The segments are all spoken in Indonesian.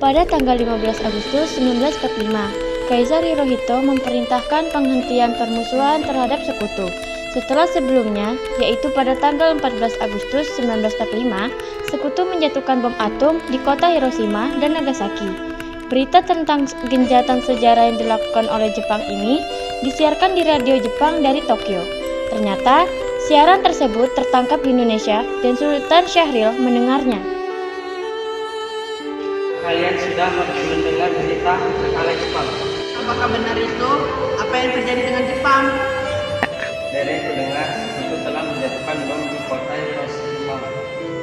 Pada tanggal 15 Agustus 1945, Kaisar Hirohito memerintahkan penghentian permusuhan terhadap sekutu. Setelah sebelumnya, yaitu pada tanggal 14 Agustus 1945, sekutu menjatuhkan bom atom di kota Hiroshima dan Nagasaki. Berita tentang gencatan sejarah yang dilakukan oleh Jepang ini disiarkan di radio Jepang dari Tokyo. Ternyata, siaran tersebut tertangkap di Indonesia dan Sultan Syahrir mendengarnya. Kalian sudah mendengar berita oleh Jepang. Apakah benar itu? Apa yang terjadi dengan Jepang? Dari mendengar itu telah menjatuhkan bom di kota Hiroshima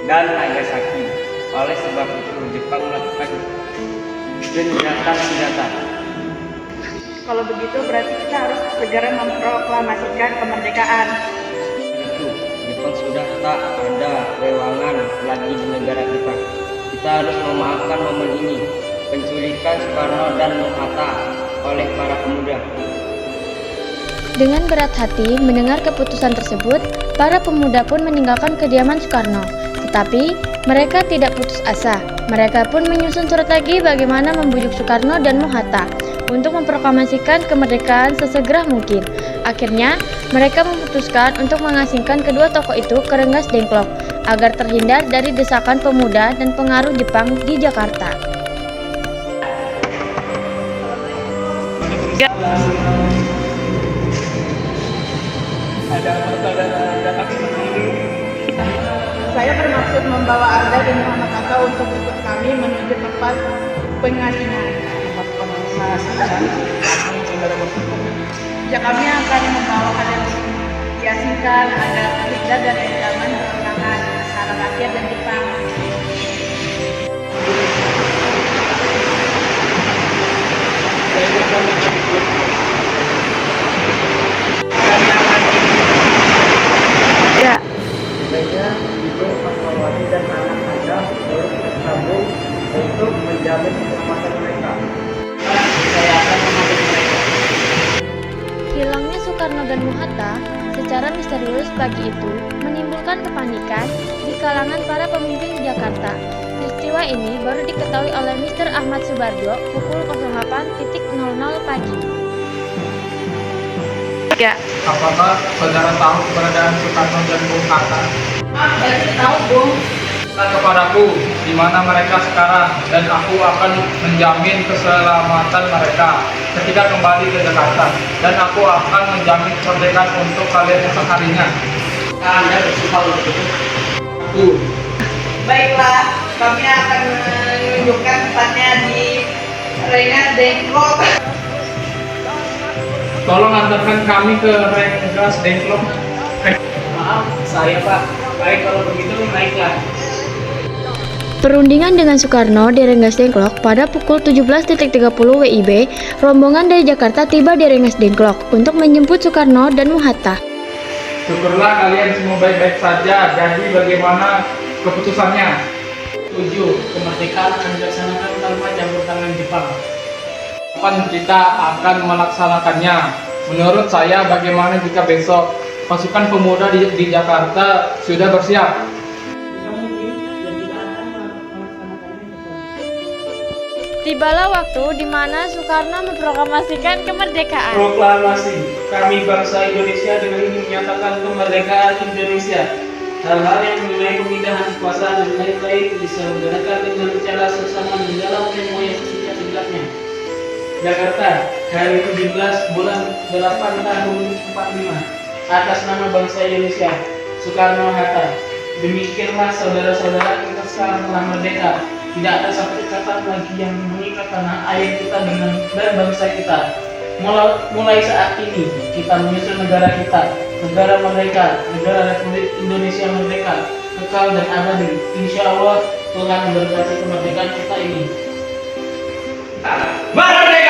dan Nagasaki. Oleh sebab itu Jepang melakukan gencatan senjata. Kalau begitu berarti kita harus segera memproklamasikan kemerdekaan. Itu Jepang sudah tak ada rewangan lagi di negara kita. Kita harus memaafkan momen ini, penculikan Soekarno dan Bung Hatta oleh para pemuda. Dengan berat hati mendengar keputusan tersebut, para pemuda pun meninggalkan kediaman Soekarno. Tetapi mereka tidak putus asa. Mereka pun menyusun surat lagi bagaimana membujuk Soekarno dan Bung Hatta untuk memproklamasikan kemerdekaan sesegera mungkin. Akhirnya, mereka memutuskan untuk mengasingkan kedua tokoh itu ke Rengas Dengklok agar terhindar dari desakan pemuda dan pengaruh Jepang di Jakarta. Saya bermaksud membawa Anda dan Muhammad Hatta untuk ikut kami menuju tempat pengasingan. Ya, kami akan membawa kalian diasingkan agar terhindar dari ancaman peperangan antara rakyat dan Jepang. Ya. Sebaiknya Ibu Fatmawati dan anak Anda turut bersambung untuk menjamin keselamatan mereka. Saya akan membantu mereka. Hilangnya Soekarno dan Bung Hatta secara misterius pagi itu menimbulkan kepanikan di kalangan para pemimpin di Jakarta. Peristiwa ini baru diketahui oleh Mr. Ahmad Subarjo pukul 08.00 pagi. Ya. Apakah saudara tahu keberadaan Soekarno dan Bung Hatta? Saya tahu, Bung. Katakan kepadaku di mana mereka sekarang dan aku akan menjamin keselamatan mereka ketika kembali ke Jakarta, dan aku akan menjamin kemerdekaan untuk kalian esok harinya. Anda bersumpah untuk itu? Aku. Baiklah, kami akan menunjukkan tempatnya di Rengas Dengklok. Tolong antarkan kami ke Rengas Dengklok. Maaf, saya Pak. Baik, kalau begitu naiklah. Perundingan dengan Soekarno di Rengas Dengklok pada pukul 17.30 WIB, rombongan dari Jakarta tiba di Rengas Dengklok untuk menjemput Soekarno dan Bung Hatta. Syukurlah kalian semua baik-baik saja. Jadi bagaimana keputusannya? 7. Kemerdekaan akan dilaksanakan tanpa campur tangan Jepang. Kapan kita akan melaksanakannya? Menurut saya, bagaimana jika besok pasukan pemuda di Jakarta sudah bersiap? Tibalah waktu di mana Soekarno memproklamasikan kemerdekaan. Proklamasi, kami bangsa Indonesia dengan ini menyatakan kemerdekaan Indonesia. Hal-hal yang mengenai pemindahan kekuasaan dan lain-lain bisa dilaksanakan dengan cara sesama di dalam tempo yang sesingkat-singkatnya. Jakarta, hari 17 bulan 8 tahun 45, atas nama bangsa Indonesia, Soekarno-Hatta. Demikianlah saudara-saudara, kita sekarang telah merdeka. Tidak ada satu ikatan lagi yang mengikat tanah air kita dan bangsa kita. Mulai saat ini kita menyusun negara kita, negara merdeka, negara Republik Indonesia merdeka, kekal dan abadi. Insya Allah Tuhan memberkati kemerdekaan kita ini. Merdeka!